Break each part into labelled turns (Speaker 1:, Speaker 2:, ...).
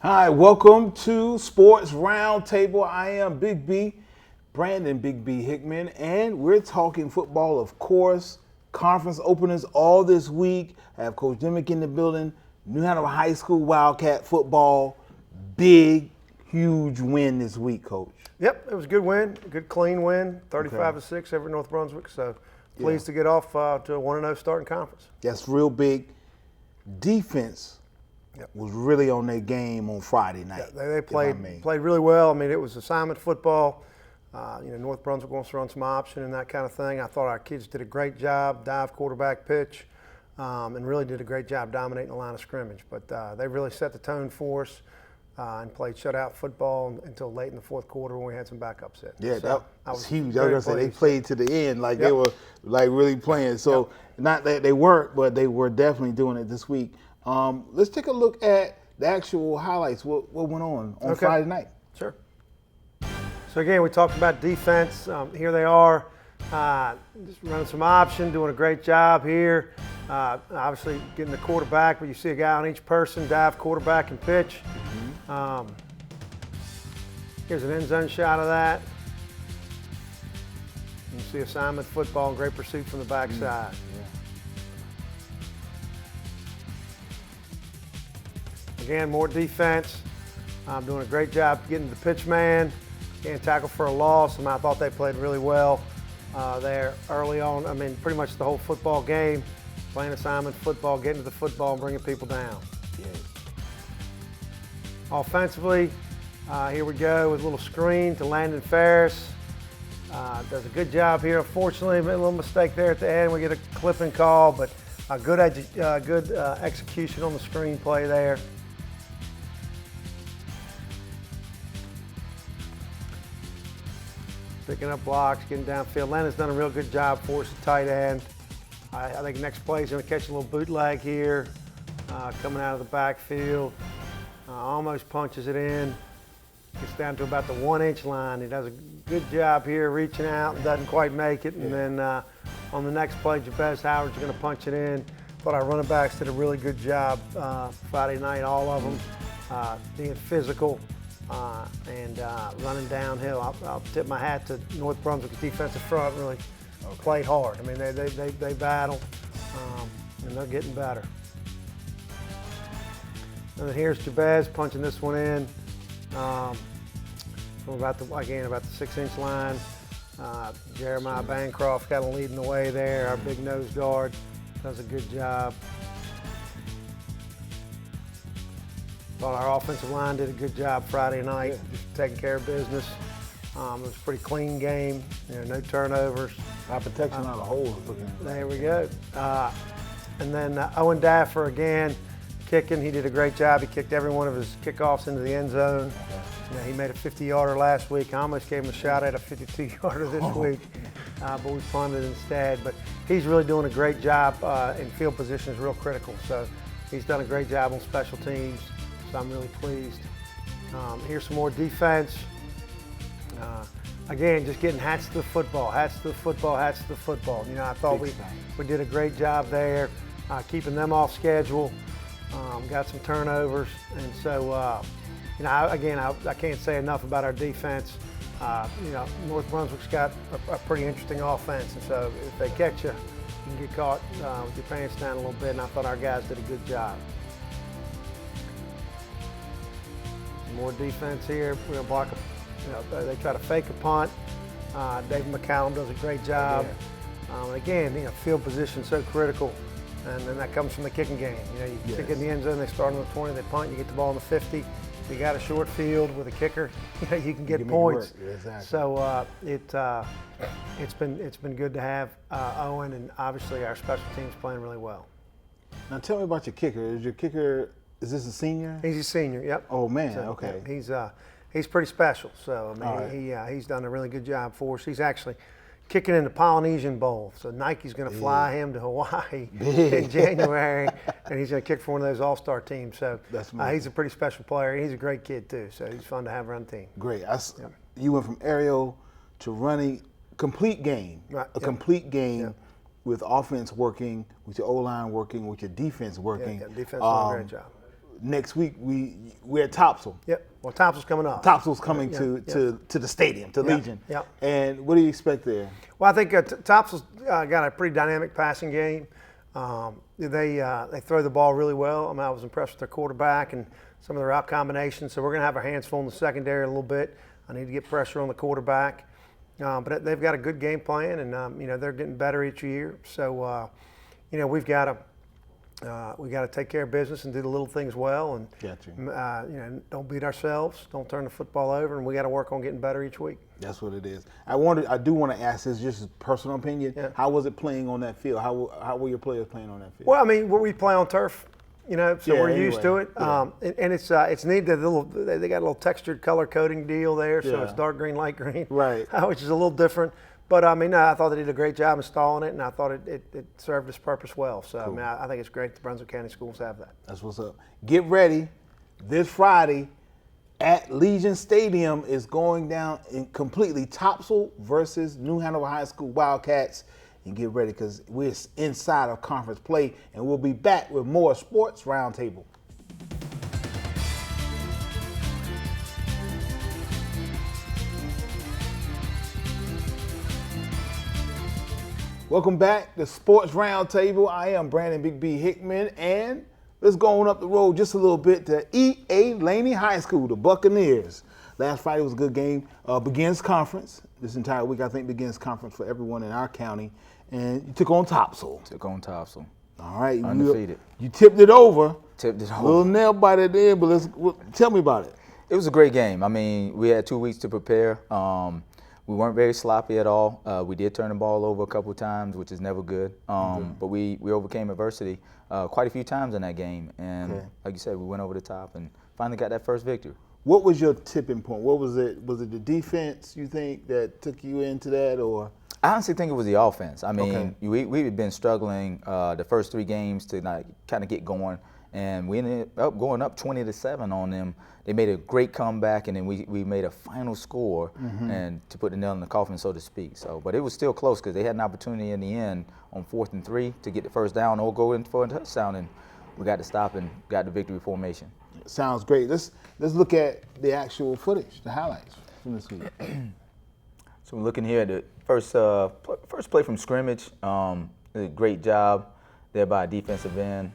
Speaker 1: Hi, welcome to Sports Roundtable. I am Big B, Brandon Big B Hickman, and we're talking football, of course. Conference openers all this week. I have Coach Dimmick in the building. New Hanover High School Wildcat football. Big, huge win this week, Coach.
Speaker 2: Yep, it was a good win, a good clean win, 35-6 over North Brunswick. So pleased to get off to a 1-0 start in conference.
Speaker 1: That's real big. Defense was really on their game on Friday night.
Speaker 2: Yeah, they played really well. I mean, it was assignment football. North Brunswick wants to run some option and that kind of thing. I thought our kids did a great job, dive quarterback pitch, and really did a great job dominating the line of scrimmage. But they really set the tone for us and played shutout football until late in the fourth quarter when we had some backups in.
Speaker 1: Yeah,
Speaker 2: so
Speaker 1: that was huge. I was going to say they played to the end, like they were like really playing. So not that they weren't, but they were definitely doing it this week. Let's take a look at the actual highlights. What went on Friday night?
Speaker 2: Sure. So again, we talked about defense. Here they are, just running some option, doing a great job here. Obviously getting the quarterback, but you see a guy on each person, dive, quarterback, and pitch. Here's an end zone shot of that. You see assignment football and great pursuit from the backside. Again, more defense. Doing a great job getting to the pitch man. Can't tackle for a loss, and I thought they played really well there early on. I mean, pretty much the whole football game, playing assignment football, getting to the football, and bringing people down. Offensively, here we go with a little screen to Landon Ferris. Does a good job here. Unfortunately, made a little mistake there at the end. We get a clipping call, but good execution on the screen play there. Picking up blocks, getting downfield. Landon's done a real good job for us at tight end. I think next play is going to catch a little bootleg here, coming out of the backfield. Almost punches it in. Gets down to about the 1-inch line. He does a good job here reaching out and doesn't quite make it. And then on the next play, Jabez Howard's going to punch it in. Thought our running backs did a really good job Friday night, all of them, being physical. And running downhill. I'll tip my hat to North Brunswick's defensive front. Really played hard. I mean, they battle, and they're getting better. And then here's Jabez punching this one in from about the 6-inch line. Jeremiah Bancroft kind of leading the way there. Our big nose guard does a good job. Thought our offensive line did a good job Friday night, just taking care of business. It was a pretty clean game, no turnovers.
Speaker 1: High protection out of holes.
Speaker 2: There we go. And then Owen Daffer again, kicking. He did a great job. He kicked every one of his kickoffs into the end zone. He made a 50-yarder last week. I almost gave him a shot at a 52-yarder this week, but we punted instead. But he's really doing a great job in field position is real critical. So he's done a great job on special teams. So I'm really pleased. Here's some more defense. Again, just getting hats to the football, hats to the football, hats to the football. I thought we did a great job there, keeping them off schedule. Got some turnovers, and so I can't say enough about our defense. North Brunswick's got a pretty interesting offense, and so if they catch you, you can get caught with your pants down a little bit. And I thought our guys did a good job. More defense here. We're going to block they try to fake a punt. Dave McCallum does a great job. Again, field position so critical. And then that comes from the kicking game. You kick in the end zone, they start on the 20, they punt, you get the ball on the 50. If you got a short field with a kicker, you can get points.
Speaker 1: Exactly.
Speaker 2: So it's been good to have Owen, and obviously our special teams playing really well.
Speaker 1: Now tell me about your kicker. Is this a senior?
Speaker 2: He's a senior, yep.
Speaker 1: Oh man,
Speaker 2: so,
Speaker 1: okay.
Speaker 2: He's pretty special. So he's done a really good job for us. He's actually kicking in the Polynesian Bowl. So Nike's going to fly him to Hawaii in January, and he's going to kick for one of those all-star teams. So he's a pretty special player. He's a great kid too. So he's fun to have around the team.
Speaker 1: Great. You went from aerial to running, complete game, complete game. With offense working, with your O-line working, with your defense working.
Speaker 2: Defense doing a great job.
Speaker 1: next week we're at Topsail.
Speaker 2: Yep. Well, Thompson's coming up.
Speaker 1: Topsail's coming to the stadium, to Legion.
Speaker 2: Yep.
Speaker 1: And what do you expect there?
Speaker 2: Well, I think Topsail's got a pretty dynamic passing game. They throw the ball really well. I was impressed with their quarterback and some of their out combinations. So we're going to have our hands full in the secondary a little bit. I need to get pressure on the quarterback. But they've got a good game plan, and they're getting better each year. So we've got to take care of business and do the little things well, and don't beat ourselves, don't turn the football over, and we got to work on getting better each week.
Speaker 1: That's what it is. I do want to ask this, just a personal opinion. Yeah. How was it playing on that field? How were your players playing on that field?
Speaker 2: Well, we play on turf, so we're used to it. Yeah. And it's neat that they got a little textured color coding deal there, so it's dark green, light green,
Speaker 1: right?
Speaker 2: Which is a little different. But I thought they did a great job installing it, and I thought it served its purpose well. So cool. I think it's great the Brunswick County schools have that.
Speaker 1: That's what's up. Get ready. This Friday at Legion Stadium is going down in completely Topsail versus New Hanover High School Wildcats. And get ready, because we're inside of conference play, and we'll be back with more Sports Roundtable. Welcome back to Sports Roundtable. I am Brandon Big B Hickman, and let's go on up the road just a little bit to E.A. Laney High School, the Buccaneers. Last Friday was a good game. Begins conference. This entire week, I think, begins conference for everyone in our county. And you took on Topsail. All right.
Speaker 3: Undefeated.
Speaker 1: You tipped it over.
Speaker 3: A
Speaker 1: little nail biter there, but tell me about it.
Speaker 3: It was a great game. We had 2 weeks to prepare. We weren't very sloppy at all. We did turn the ball over a couple times, which is never good. But we overcame adversity quite a few times in that game. And like you said, we went over the top and finally got that first victory.
Speaker 1: What was your tipping point? What was it? Was it the defense, you think, that took you into that, or?
Speaker 3: I honestly think it was the offense. We've been struggling the first 3 games to kind of get going, and we ended up going up 20-7 on them. They made a great comeback, and then we made a final score and to put the nail in the coffin, so to speak. But it was still close because they had an opportunity in the end on 4th and 3 to get the first down or go in for a touchdown, and we got to stop and got the victory formation.
Speaker 1: Sounds great. Let's look at the actual footage, the highlights from this week.
Speaker 3: So we're looking here at the first play from scrimmage. A great job there by defensive end.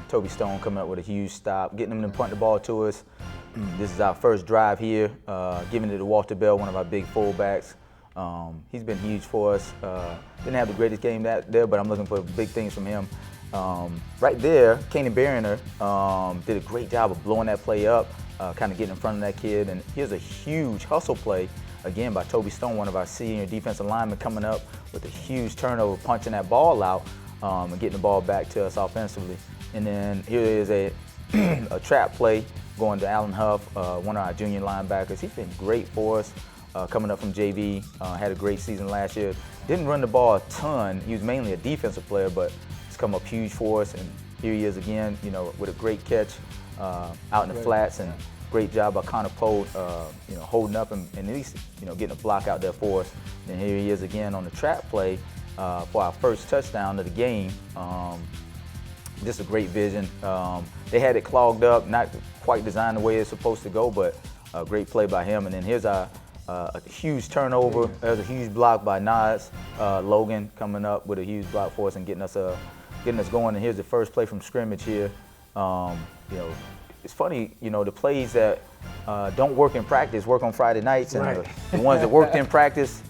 Speaker 3: Toby Stone coming up with a huge stop, getting them to punt the ball to us. This is our first drive here, giving it to Walter Bell, one of our big fullbacks. He's been huge for us. Didn't have the greatest game there, but I'm looking for big things from him. Right there, Kanan Barriner did a great job of blowing that play up, kind of getting in front of that kid. And here's a huge hustle play, again, by Toby Stone, one of our senior defensive linemen, coming up with a huge turnover, punching that ball out and getting the ball back to us offensively. And then here is a trap play going to Alan Huff, one of our junior linebackers. He's been great for us, coming up from JV, had a great season last year. Didn't run the ball a ton. He was mainly a defensive player, but he's come up huge for us. And here he is again, with a great catch out in the flats, and great job by Connor Poe, holding up and at least, getting a block out there for us. And here he is again on the trap play for our first touchdown of the game. Just a great vision. They had it clogged up, not quite designed the way it's supposed to go, but a great play by him. And then here's a huge turnover. There's a huge block by Nas Logan, coming up with a huge block for us and getting us going. And here's the first play from scrimmage here. It's funny, the plays that don't work in practice work on Friday nights, and the ones that worked in practice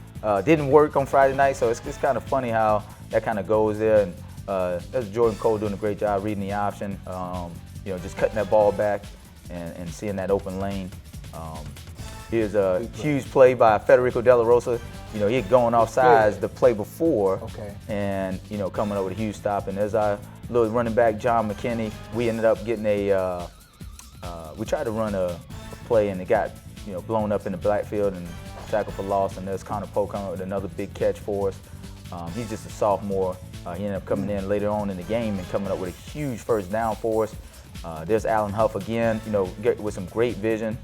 Speaker 3: didn't work on Friday night. So it's kind of funny how that kind of goes there. And that's Jordan Cole doing a great job reading the option, just cutting that ball back and seeing that open lane. Here's a huge play by Federico De La Rosa. He had gone off sides the play before, and coming up with a huge stop. And there's our little running back, John McKinney. We ended up getting we tried to run a play, and it got blown up in the backfield and tackled for loss. And there's Connor Poe coming up with another big catch for us. He's just a sophomore. He ended up coming in later on in the game and coming up with a huge first down for us. There's Alan Huff again, with some great vision,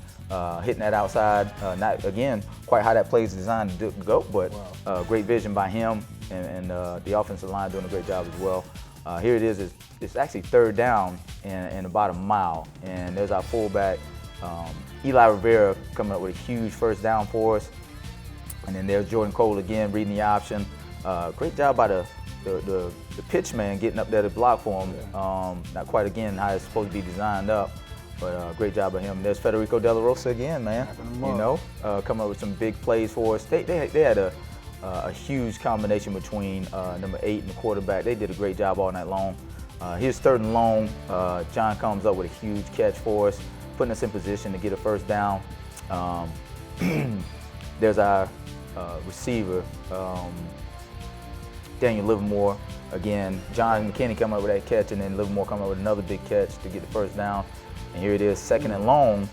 Speaker 3: hitting that outside. Not, again, quite how that play is designed to go, but great vision by him, and the offensive line doing a great job as well. Here it is. It's actually third down in about a mile, and there's our fullback, Eli Rivera, coming up with a huge first down for us. And then there's Jordan Cole again, reading the option. Great job by the pitch man getting up there to block for him. Not quite again how it's supposed to be designed up, but great job by him. There's Federico De La Rosa again, man. Coming up with some big plays for us. They had a huge combination between number 8 and the quarterback. They did a great job all night long. Here's third and long. John comes up with a huge catch for us, putting us in position to get a first down. There's our receiver, Daniel Livermore. Again, John McKinney coming up with that catch, and then Livermore coming up with another big catch to get the first down. And here it is, second and long.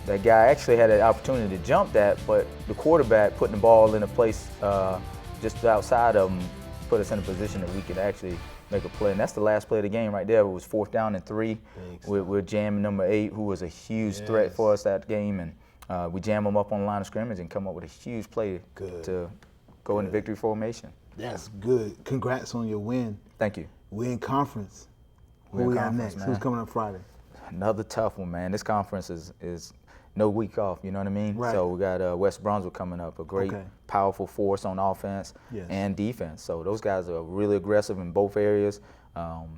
Speaker 3: That guy actually had an opportunity to jump that, but the quarterback putting the ball in a place just outside of him put us in a position that we could actually make a play. And that's the last play of the game right there. It was 4th down and 3. We're jamming number 8, who was a huge threat for us that game. And we jam him up on the line of scrimmage and come up with a huge play to go into victory formation.
Speaker 1: That's good. Congrats on your win.
Speaker 3: Thank you.
Speaker 1: We're in conference. Who we got next? Man. Who's coming up Friday?
Speaker 3: Another tough one, man. This conference is no week off, you know what I mean?
Speaker 1: Right.
Speaker 3: So we got West Brunswick coming up, a great, powerful force on offense and defense. So those guys are really aggressive in both areas.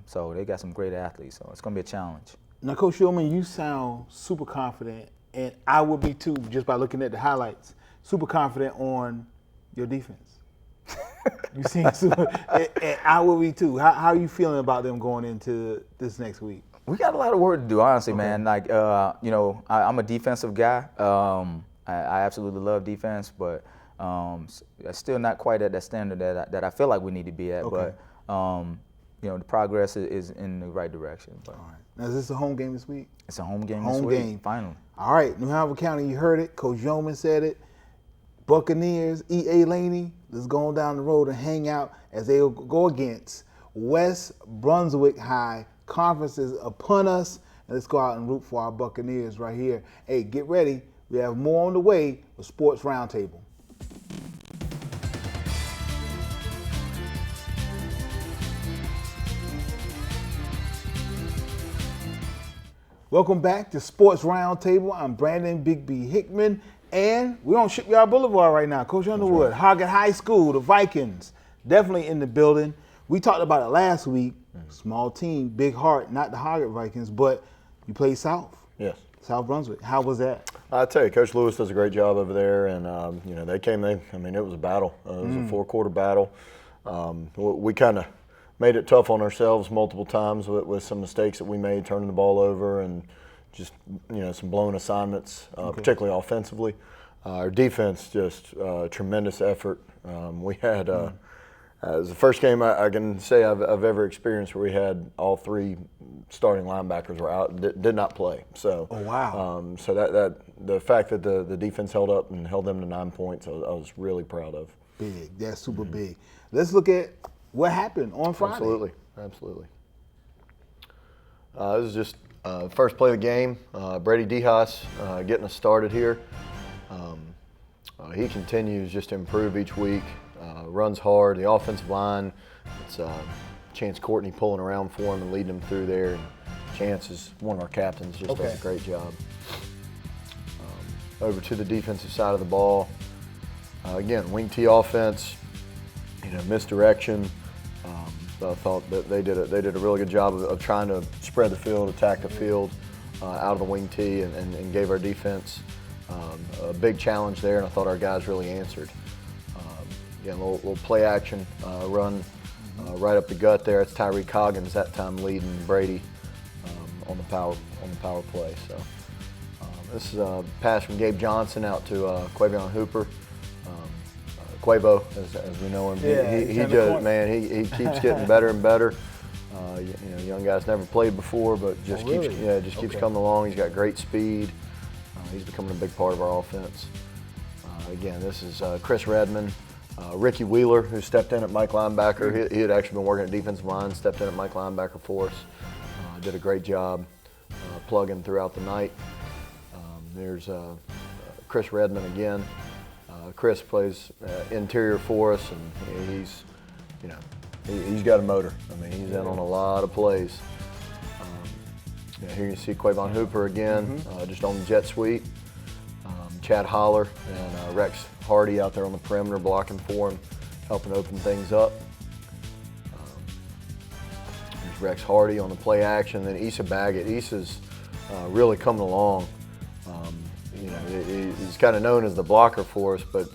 Speaker 3: So they got some great athletes. So it's going to be a challenge.
Speaker 1: Now, Coach Yeoman, you sound super confident, and I would be too, just by looking at the highlights. Super confident on your defense. You seem super, and I will be too. How are you feeling about them going into this next week?
Speaker 3: We got a lot of work to do, honestly, man. Like, I'm a defensive guy. I absolutely love defense, but still not quite at that standard that I feel like we need to be at. But the progress is in the right direction. But.
Speaker 1: All right. Now, is this a home game this week?
Speaker 3: It's a home game this week. Finally.
Speaker 1: All right, New Hanover County, you heard it. Coach Yeoman said it. Buccaneers, E.A. Laney, let's go on down the road and hang out as they go against West Brunswick High. Conference is upon us, and let's go out and root for our Buccaneers right here. Hey, get ready. We have more on the way with Sports Roundtable. Welcome back to Sports Roundtable. I'm Brandon Big B Hickman, and we're on Shipyard Boulevard right now. Coach Underwood, Hoggett High School, the Vikings, definitely in the building. We talked about it last week. Small team, big heart, not the Hoggett Vikings, but you played South.
Speaker 4: Yes.
Speaker 1: South Brunswick. How was that?
Speaker 4: I tell you, Coach Lewis does a great job over there, and it was a battle. It was a 4-quarter battle. We kind of made it tough on ourselves multiple times with some mistakes that we made, turning the ball over, and just some blown assignments, particularly offensively. Our defense just tremendous effort. We had. It was the first game I can say I've ever experienced where we had all 3 starting linebackers were out, did not play. So, so that the fact that the defense held up and held them to 9 points, I was really proud of.
Speaker 1: Big, that's super big. Let's look at what happened on Friday.
Speaker 4: Absolutely. This is just first play of the game. Brady DeHaas getting us started here. He continues just to improve each week. Runs hard. The offensive line, it's Chance Courtney pulling around for him and leading him through there. And Chance is one of our captains, just does a great job. Over to the defensive side of the ball. Again, wing T offense, misdirection. I thought that they did a really good job of trying to spread the field, attack the field out of the wing T, and gave our defense a big challenge there, and I thought our guys really answered. Again, a little play action run right up the gut there. It's Tyree Coggins that time leading Brady on the power play. So this is a pass from Gabe Johnson out to Quavion Hooper. Quavo, as we know him, he just, man, he keeps getting better and better. Young guy's never played before, but just keeps coming along. He's got great speed. He's becoming a big part of our offense. Again, this is Chris Redmond. Ricky Wheeler, who stepped in at Mike linebacker. He had actually been working at defensive line, stepped in at Mike linebacker for us. Did a great job plugging throughout the night. There's Chris Redmond again. Chris plays interior for us, and he's, he's got a motor. I mean, he's in on a lot of plays. Yeah, here you see Quavon Hooper again, just on the jet sweep. Chad Holler and Rex Hardy out there on the perimeter blocking for him, helping open things up. There's Rex Hardy on the play action, then Issa Baggett. Issa's really coming along. You know, he's kind of known as the blocker for us, but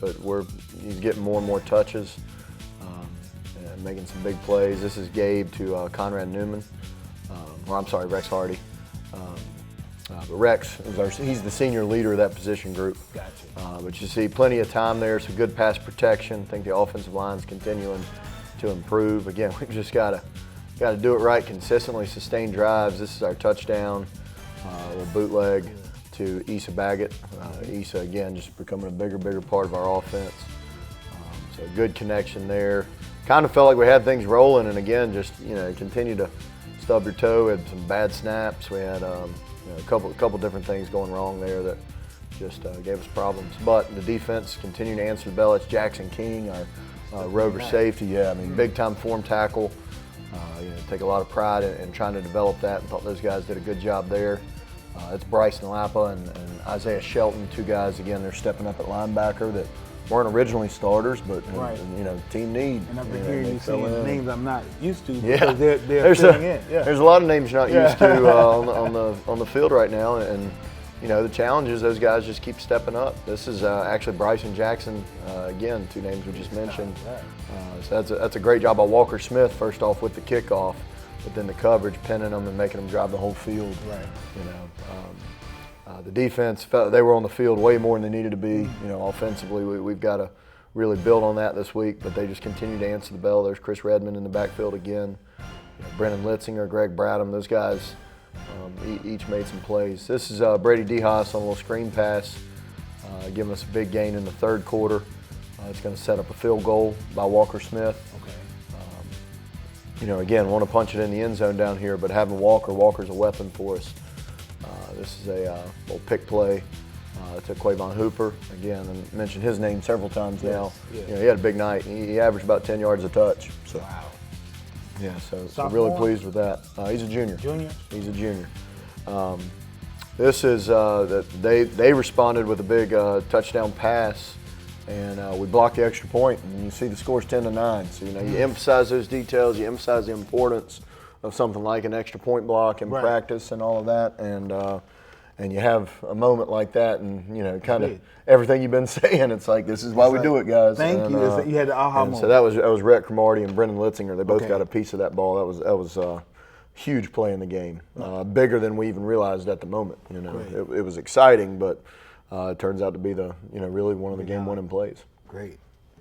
Speaker 4: he's getting more and more touches, and making some big plays. This is Gabe to Conrad Newman, or I'm sorry, Rex Hardy. But Rex he's the senior leader of that position group.
Speaker 1: Gotcha.
Speaker 4: But you see plenty of time there, some good pass protection. I think the offensive line's continuing to improve. Again, we've just got to do it right, consistently sustain drives. This is our touchdown, little bootleg to Issa Baggett. Issa, again, just becoming a bigger part of our offense. So good connection there. Kind of felt like we had things rolling, and again, just continue to stub your toe. We had some bad snaps. We had a couple different things going wrong there that just gave us problems. But the defense continuing to answer the bell. It's Jackson King, our rover safety. Yeah, I mean, big time form tackle. Take a lot of pride in trying to develop that, and thought those guys did a good job there. It's Bryce Nalapa and Isaiah Shelton, two guys, again, they're stepping up at linebacker that weren't originally starters, but team need.
Speaker 1: And I've been hearing you saying names I'm not used to
Speaker 4: Yeah,
Speaker 1: because they're filling in. Yeah.
Speaker 4: There's a lot of names you're not used to on the field right now, and the challenge is those guys just keep stepping up. This is actually Bryson Jackson, again, two names we just mentioned. So that's a great job by Walker Smith, first off with the kickoff, but then the coverage, pinning them and making them drive the whole field.
Speaker 1: Right.
Speaker 4: The defense, they were on the field way more than they needed to be. Offensively, we've got to really build on that this week, but they just continue to answer the bell. There's Chris Redmond in the backfield again. Brennan Litzinger, Greg Bradham, those guys each made some plays. This is Brady DeHaas on a little screen pass, giving us a big gain in the third quarter. It's going to set up a field goal by Walker Smith.
Speaker 1: Okay.
Speaker 4: Again, want to punch it in the end zone down here, but having Walker's a weapon for us. This is a little pick play to Quavon Hooper. Again, I mentioned his name several times now.
Speaker 1: Yes.
Speaker 4: He had a big night. He averaged about 10 yards a touch. So,
Speaker 1: wow.
Speaker 4: Yeah, so really pleased with that. He's a junior.
Speaker 1: Junior?
Speaker 4: He's a junior. This is they responded with a big touchdown pass, and we blocked the extra point, and you see the score's 10-9. So you emphasize those details, you emphasize the importance of something like an extra point block in practice and all of that, and you have a moment like that, and kind of everything you've been saying. It's like, this is why we do it, guys.
Speaker 1: Thank you. You had the aha moment.
Speaker 4: So that was Rhett Cromartie and Brendan Litzinger. They both got a piece of that ball. That was a huge play in the game, bigger than we even realized at the moment. It was exciting, but it turns out to be the really one of the game-winning plays.
Speaker 1: Great.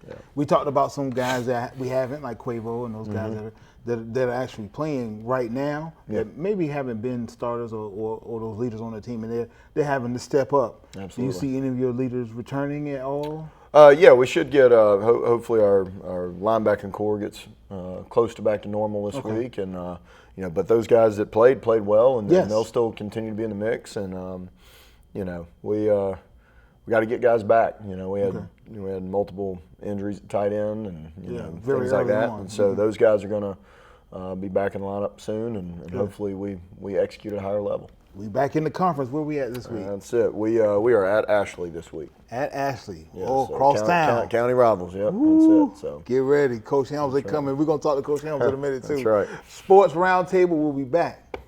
Speaker 4: Yeah.
Speaker 1: We talked about some guys that we haven't, like Quavo and those guys that are actually playing right now, that maybe haven't been starters or those leaders on the team, and they're having to step up.
Speaker 4: Absolutely.
Speaker 1: Do you see any of your leaders returning at all?
Speaker 4: Yeah, we should get, hopefully our linebacking core gets close to back to normal this week. And, but those guys that played well, and they'll still continue to be in the mix. And, we got to get guys back. We had multiple injuries at tight end and things like that. And so those guys are going to be back in the lineup soon, and hopefully we execute at a higher level.
Speaker 1: We back in the conference. Where we at this week?
Speaker 4: That's it. We are at Ashley this week.
Speaker 1: At Ashley.
Speaker 4: Yeah, so
Speaker 1: across town.
Speaker 4: County rivals. Yep.
Speaker 1: Ooh,
Speaker 4: that's it. So
Speaker 1: get ready, Coach Helms. They coming. We're gonna talk to Coach Helms in a minute too.
Speaker 4: That's right.
Speaker 1: Sports Roundtable will be back.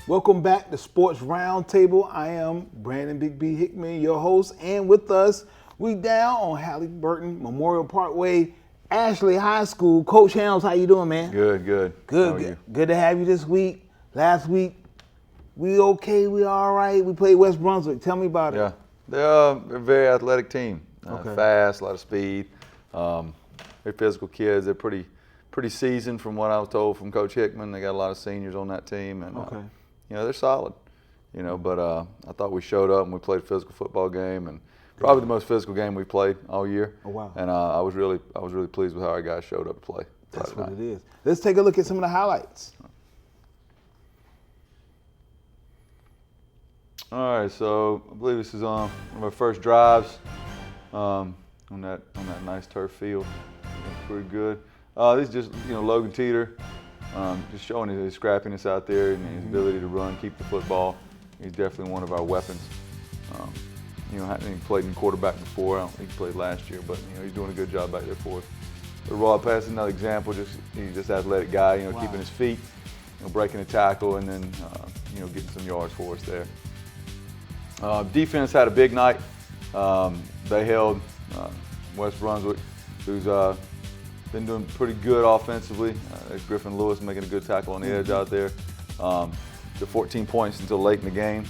Speaker 1: Welcome back to Sports Roundtable. I am Brandon Big B Hickman, your host, and with us, we down on Halliburton Memorial Parkway, Ashley High School. Coach Helms, how you doing, man?
Speaker 5: Good. How are you?
Speaker 1: Good to have you this week. Last week, we okay, we all right. We played West Brunswick. Tell me about it.
Speaker 5: Yeah, they're a very athletic team.
Speaker 1: Okay.
Speaker 5: Fast, a lot of speed. They're physical kids. They're pretty seasoned from what I was told from Coach Hickman. They got a lot of seniors on that team, and they're solid. But I thought we showed up and we played a physical football game, and probably the most physical game we played all year.
Speaker 1: Oh, wow.
Speaker 5: And I was really pleased with how our guys showed up to play.
Speaker 1: That's what it is. Let's take a look at some of the highlights.
Speaker 5: All right, so I believe this is on one of our first drives on that nice turf field. Looks pretty good. This is just Logan Teeter, just showing his scrappiness out there and his ability to run, keep the football. He's definitely one of our weapons. He played in quarterback before. I don't think he played last year, but he's doing a good job back there for us. But Rod Pass is another example. He's just an athletic guy.
Speaker 1: Wow.
Speaker 5: Keeping his feet, breaking a tackle, and then getting some yards for us there. Defense had a big night. They held West Brunswick, who's been doing pretty good offensively. Griffin Lewis making a good tackle on the edge out there. To 14 points until late in the game.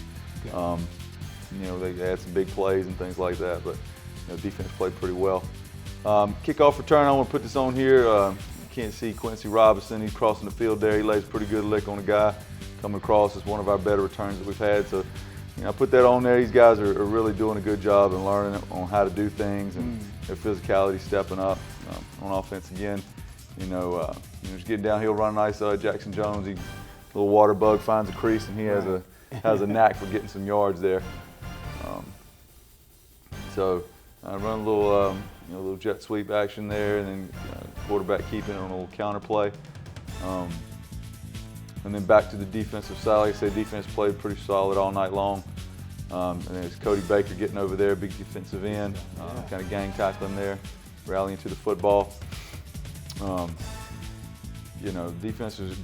Speaker 5: They had some big plays and things like that, but defense played pretty well. Kickoff return, I want to put this on here. You can't see Quincy Robinson. He's crossing the field there. He lays a pretty good lick on the guy coming across. It's one of our better returns that we've had. So, I put that on there. These guys are really doing a good job and learning on how to do things and their physicality stepping up on offense again. Just getting downhill, running ISO. Jackson Jones, he little water bug finds a crease and he has a knack for getting some yards there. So I run a little jet sweep action there, and then quarterback keeping on a little counter play. And then back to the defensive side. Like I said, defense played pretty solid all night long. And then it's Cody Baker getting over there, big defensive end, kind of gang tackling there, rallying to the football. Defense is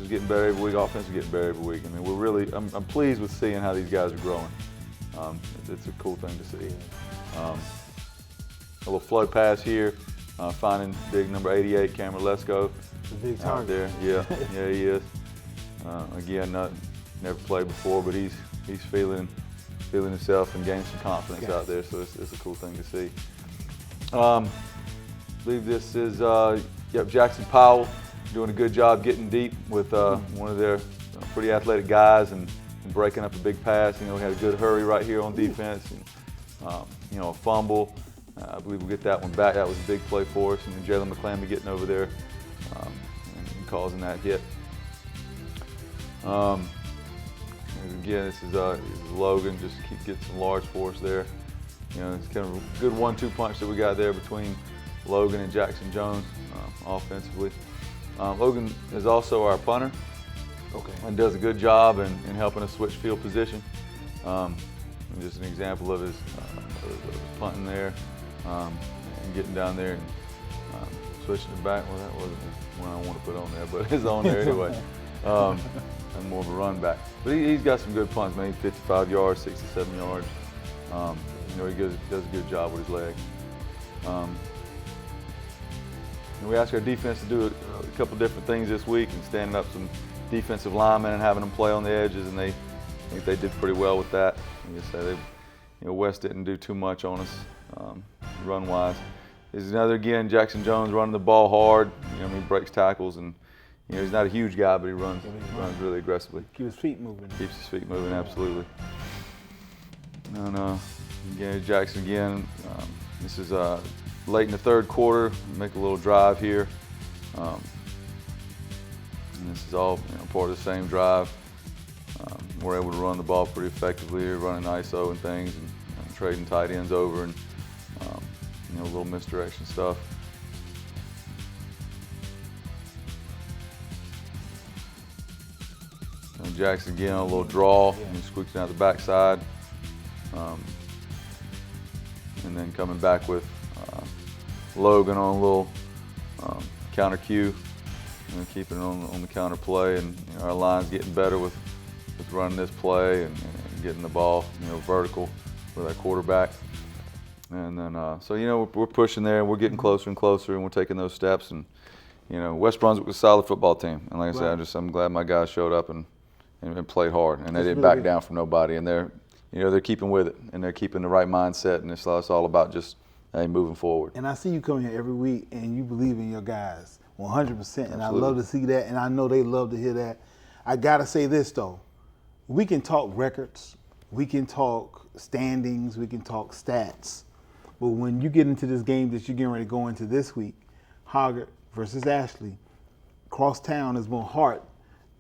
Speaker 5: getting better every week. Offense is getting better every week. I mean, I'm pleased with seeing how these guys are growing. It's a cool thing to see. A little flow pass here, finding big number 88, Cameron Lesko.
Speaker 1: The big
Speaker 5: out
Speaker 1: target.
Speaker 5: there. Yeah, he is. Again, never played before, but he's feeling himself and gaining some confidence out there. So it's a cool thing to see. I believe this is Jackson Powell doing a good job getting deep with one of their pretty athletic guys and breaking up a big pass. We had a good hurry right here on defense and a fumble. I believe we'll get that one back. That was a big play for us. And then Jalen McClamby getting over there and causing that hit. Again, this is Logan, just keep getting some large force there. It's kind of a good 1-2 punch that we got there between Logan and Jackson Jones offensively. Logan is also our punter.
Speaker 1: Okay.
Speaker 5: And does a good job in helping us switch field position. Just an example of his punting there and getting down there and switching it back. Well, that wasn't the one I want to put on there, but it's on there anyway. And more of a run back. But he's got some good punts, maybe 55 yards, 67 yards. He does a good job with his leg. And we asked our defense to do a couple different things this week and standing up some defensive linemen and having them play on the edges, and I think they did pretty well with that. Like I said, West didn't do too much on us run-wise. There's another, again, Jackson Jones running the ball hard. He breaks tackles, and he's not a huge guy, but he runs really aggressively.
Speaker 1: Keep his feet moving.
Speaker 5: Keeps his feet moving, absolutely. And again, Jackson again. This is late in the third quarter. Make a little drive here. And this is all part of the same drive. We're able to run the ball pretty effectively here, running ISO and things, and trading tight ends over, and a little misdirection stuff. And Jackson again, a little draw, and he squeaks out the backside. And then coming back with Logan on a little counter cue, keeping it on the counter play, and our line's getting better with running this play and getting the ball vertical for that quarterback. And then so we're pushing there, and we're getting closer and closer, and we're taking those steps. And West Brunswick was a solid football team, and like I said, I'm glad my guys showed up and played hard, and they didn't back down from nobody, and they're keeping with it, and they're keeping the right mindset, and it's all about just moving forward.
Speaker 1: And I see you coming here every week, and you believe in your guys 100%, and I love to see that, and I know they love to hear that. I gotta say this though, we can talk records, we can talk standings, we can talk stats, but when you get into this game that you're getting ready to go into this week, Hoggard versus Ashley, crosstown is more heart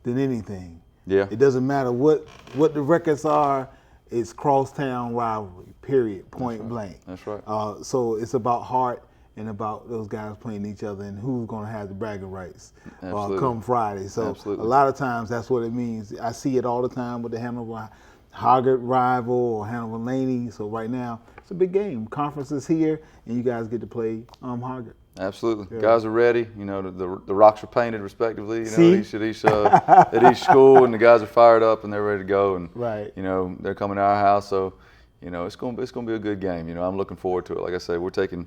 Speaker 1: than anything.
Speaker 5: Yeah.
Speaker 1: It doesn't matter what the records are. it's crosstown rivalry, period, point blank.
Speaker 5: That's right.
Speaker 1: So it's about heart and about those guys playing each other and who's going to have the bragging rights come Friday. So
Speaker 5: Absolutely.
Speaker 1: a lot of times that's what it means. I see it all the time with the Hanover Hoggard rival or Hanover Laney. So right now it's a big game. Conference is here, and you guys get to play Hoggard.
Speaker 5: Absolutely. Guys are ready. You know, the rocks are painted respectively, you know,
Speaker 1: See?
Speaker 5: at each school, and the guys are fired up and they're ready to go. And,
Speaker 1: Right.
Speaker 5: you know, they're coming to our house. So, you know, it's going to be a good game. You know, I'm looking forward to it. Like I said, we're taking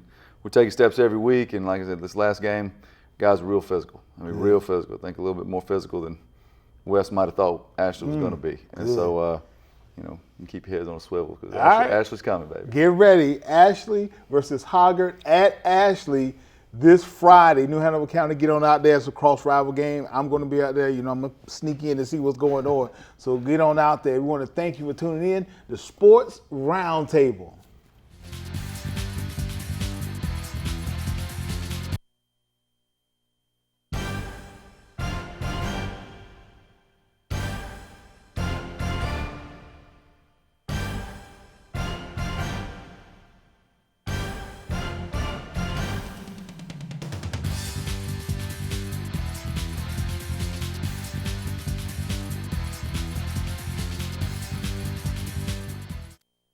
Speaker 5: steps every week. And like I said, this last game, guys were real physical. I mean, real physical. I think a little bit more physical than Wes might have thought Ashley was going to be. And so, you know, you keep your heads on a swivel because Ashley's coming, baby.
Speaker 1: Get ready. Ashley versus Hoggard at Ashley this Friday. New Hanover County, get on out there. It's a cross rival game. I'm going to be out there. You know, I'm going to sneak in to see what's going on. So get on out there. We want to thank you for tuning in. The Sports Roundtable.